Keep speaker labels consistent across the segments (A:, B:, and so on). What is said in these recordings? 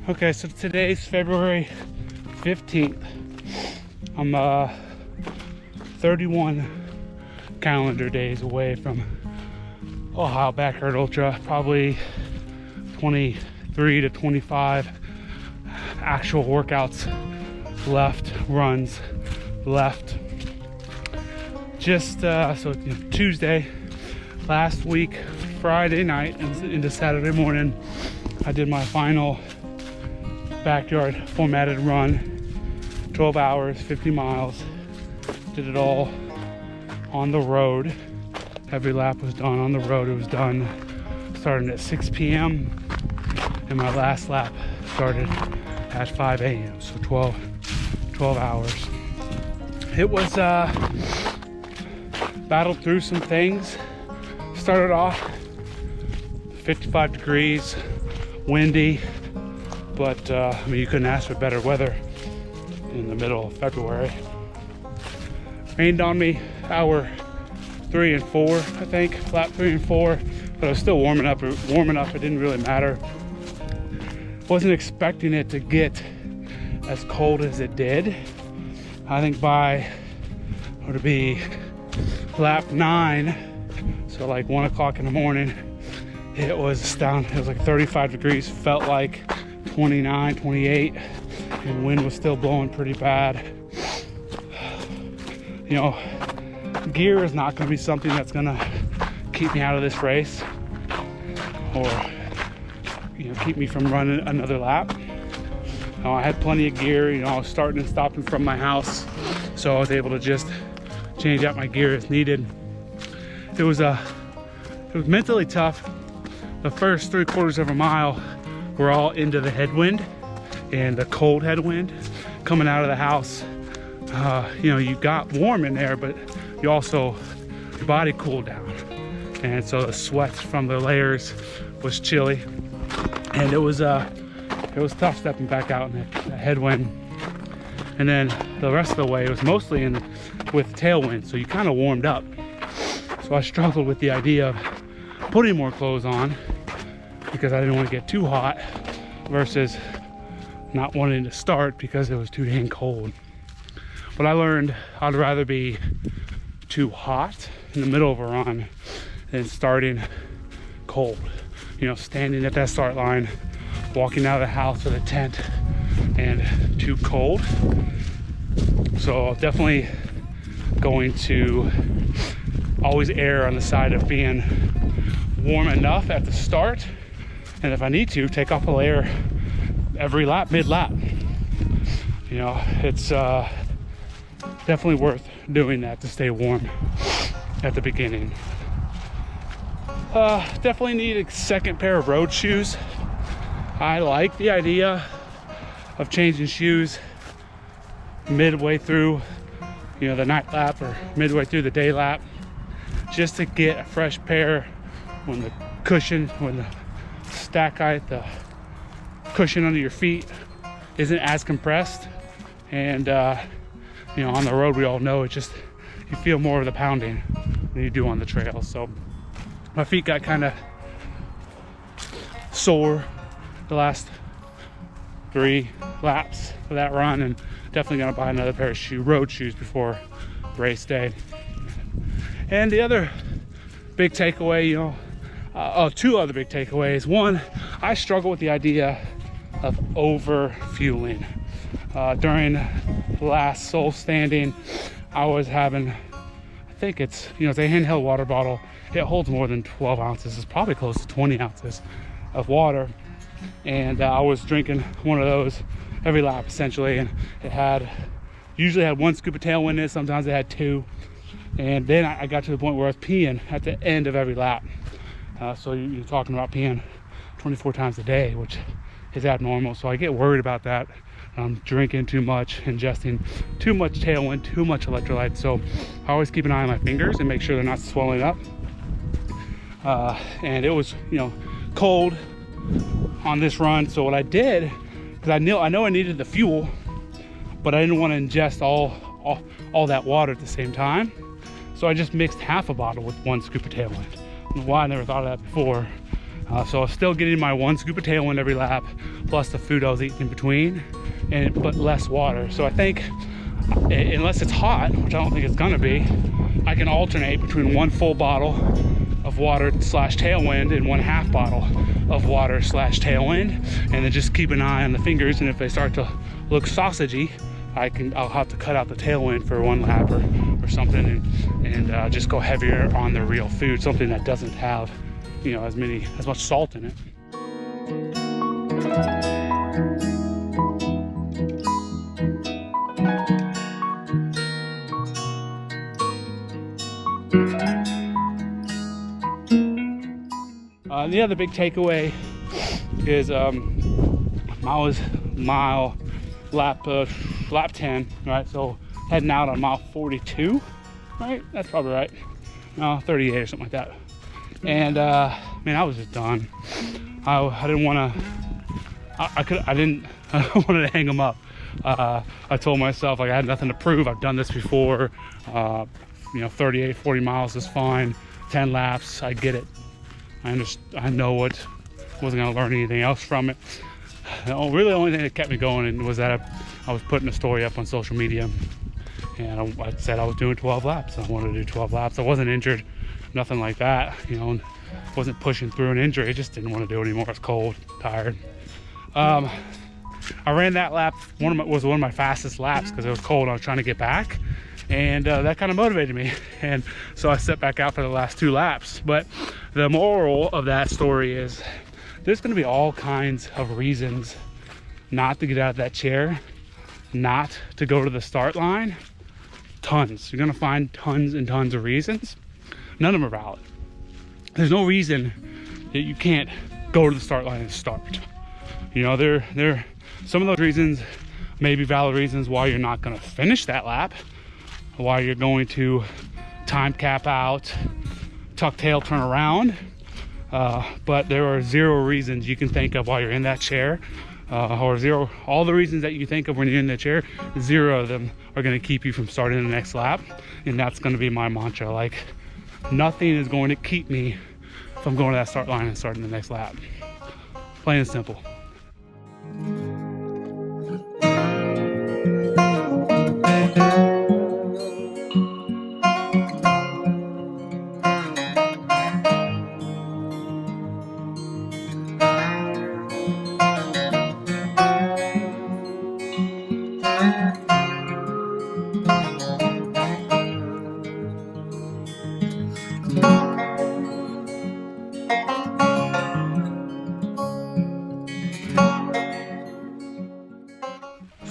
A: Okay, so today's February 15th. I'm 31 calendar days away from Ohio Backyard Ultra. Probably 23 to 25 actual workouts left, runs left. Just Tuesday, last week, Friday night into Saturday morning, I did my final backyard formatted run, 12 hours, 50 miles. Did it all on the road. Every lap was done on the road. It was done starting at 6 p.m. and my last lap started at 5 a.m. So 12 hours. It was battled through some things. Started off 55 degrees, windy, but you couldn't ask for better weather in the middle of February. Rained on me hour 3 and 4, I think, lap 3 and 4, but I was still warming up. It didn't really matter. Wasn't expecting it to get as cold as it did. I think by, would it be lap 9, so like 1 o'clock in the morning, it was down. It was like 35 degrees, felt like 29, 28, and wind was still blowing pretty bad. You know, gear is not going to be something that's going to keep me out of this race or, keep me from running another lap. I had plenty of gear. I was starting and stopping from my house, so I was able to just change out my gear as needed. It was mentally tough. The first 3/4 of a mile were all into the headwind and the cold headwind coming out of the house. You got warm in there, but your body cooled down, and so the sweat from the layers was chilly, and it was tough stepping back out in that headwind. And then the rest of the way it was mostly with tailwind, so you kind of warmed up. So I struggled with the idea of putting more clothes on because I didn't want to get too hot versus not wanting to start because it was too dang cold. But I learned I'd rather be too hot in the middle of a run than starting cold. Standing at that start line, walking out of the house with a tent and too cold. So definitely going to always err on the side of being warm enough at the start, and if I need to, take off a layer every lap, mid-lap. It's definitely worth doing that to stay warm at the beginning. Definitely need a second pair of road shoes. I like the idea of changing shoes midway through, the night lap or midway through the day lap, just to get a fresh pair when the stack height, the cushion under your feet isn't as compressed. And on the road, we all know you feel more of the pounding than you do on the trail. So my feet got kind of sore the last 3 laps of that run, and definitely gonna buy another pair of road shoes before race day. And the other big takeaway, 2 other big takeaways. One, I struggle with the idea of over fueling. During the last soul standing, I was having, I think it's a handheld water bottle. It holds more than 12 ounces. It's probably close to 20 ounces of water. And I was drinking one of those every lap essentially, and it usually had 1 scoop of tailwind in it. Sometimes it had 2. And then I got to the point where I was peeing at the end of every lap. So you're talking about peeing 24 times a day, which is abnormal. So I get worried about that. I'm drinking too much, ingesting too much tailwind, too much electrolytes. So I always keep an eye on my fingers and make sure they're not swelling up. And it was, cold on this run. So what I did, because I know I needed the fuel, but I didn't want to ingest all that water at the same time. So I just mixed half a bottle with 1 scoop of tailwind. Why I never thought of that before. So I was still getting my 1 scoop of tailwind every lap, plus the food I was eating in between, but less water. So I think, unless it's hot, which I don't think it's gonna be, I can alternate between 1 full bottle of water slash tailwind and 1 half bottle of water slash tailwind, and then just keep an eye on the fingers, and if they start to look sausagey, I'll have to cut out the tailwind for 1 lap or something, and just go heavier on the real food, something that doesn't have, you know, as much salt in it. The other big takeaway is I was lap 10, right? So heading out on mile 42, right? That's probably right. No, 38 or something like that. And man, I was just done. I didn't want to. I didn't want to hang them up. I told myself, like, I had nothing to prove. I've done this before. You know, 38, 40 miles is fine. 10 laps, I get it. I know what, wasn't gonna learn anything else from it. Really the only thing that kept me going was that I was putting a story up on social media, and I said I was doing 12 laps. I wanted to do 12 laps. I wasn't injured, nothing like that, you know, wasn't pushing through an injury. I just didn't want to do it anymore. I was cold, tired. I ran that lap, was one of my fastest laps because it was cold. I was trying to get back, and that kind of motivated me, and so I set back out for the last 2 laps. But the moral of that story is there's going to be all kinds of reasons not to get out of that chair, not to go to the start line. Tons. You're going to find tons and tons of reasons. None of them are valid. There's no reason that you can't go to the start line and start. You know, there some of those reasons may be valid reasons why you're not going to finish that lap, why you're going to time cap out, tuck tail, turn around. But there are 0 reasons you can think of while you're in that chair, or 0, all the reasons that you think of when you're in the chair, 0 of them are going to keep you from starting the next lap. And that's going to be my mantra. Like, nothing is going to keep me from going to that start line and starting the next lap. Plain and simple.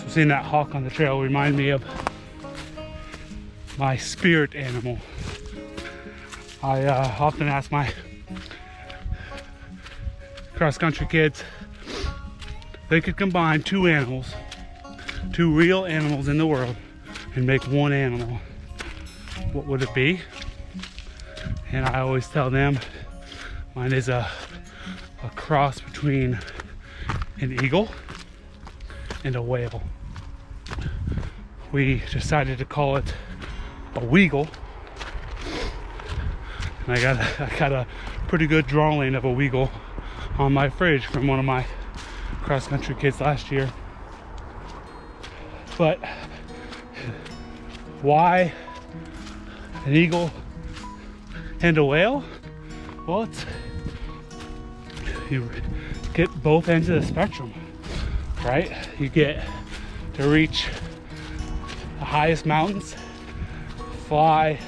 A: Seeing that hawk on the trail reminded me of my spirit animal. I often ask my cross-country kids, they could combine 2 animals, 2 real animals in the world, and make 1 animal. What would it be? And I always tell them mine is a cross between an eagle and a whale. We decided to call it a Weagle, and I got a pretty good drawing of a Weagle on my fridge from one of my cross-country kids last year. But why an eagle and a whale? Well, you get both ends of the spectrum, right? You get to reach the highest mountains, fly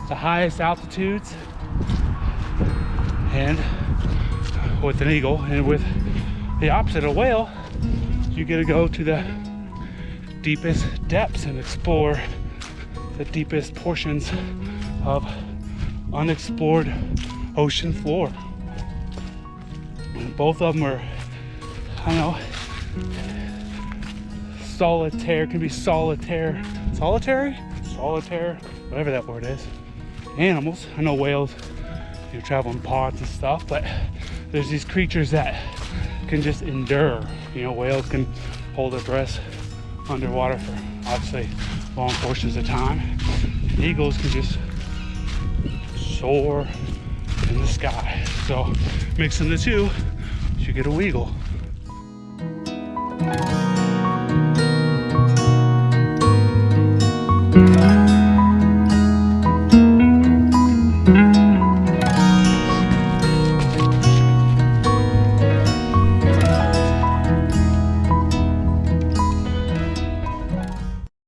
A: the highest altitudes, and with an eagle, and with the opposite, a whale, you get to go to the deepest depths and explore the deepest portions of unexplored ocean floor. And both of them are, I don't know, solitaire, can be solitaire, whatever that word is, animals. I know whales, you travel in ponds and stuff, but there's these creatures that can just endure. You know, whales can hold their breath underwater for obviously long portions of time. And eagles can just soar in the sky. So mixing the two, you get a Weagle.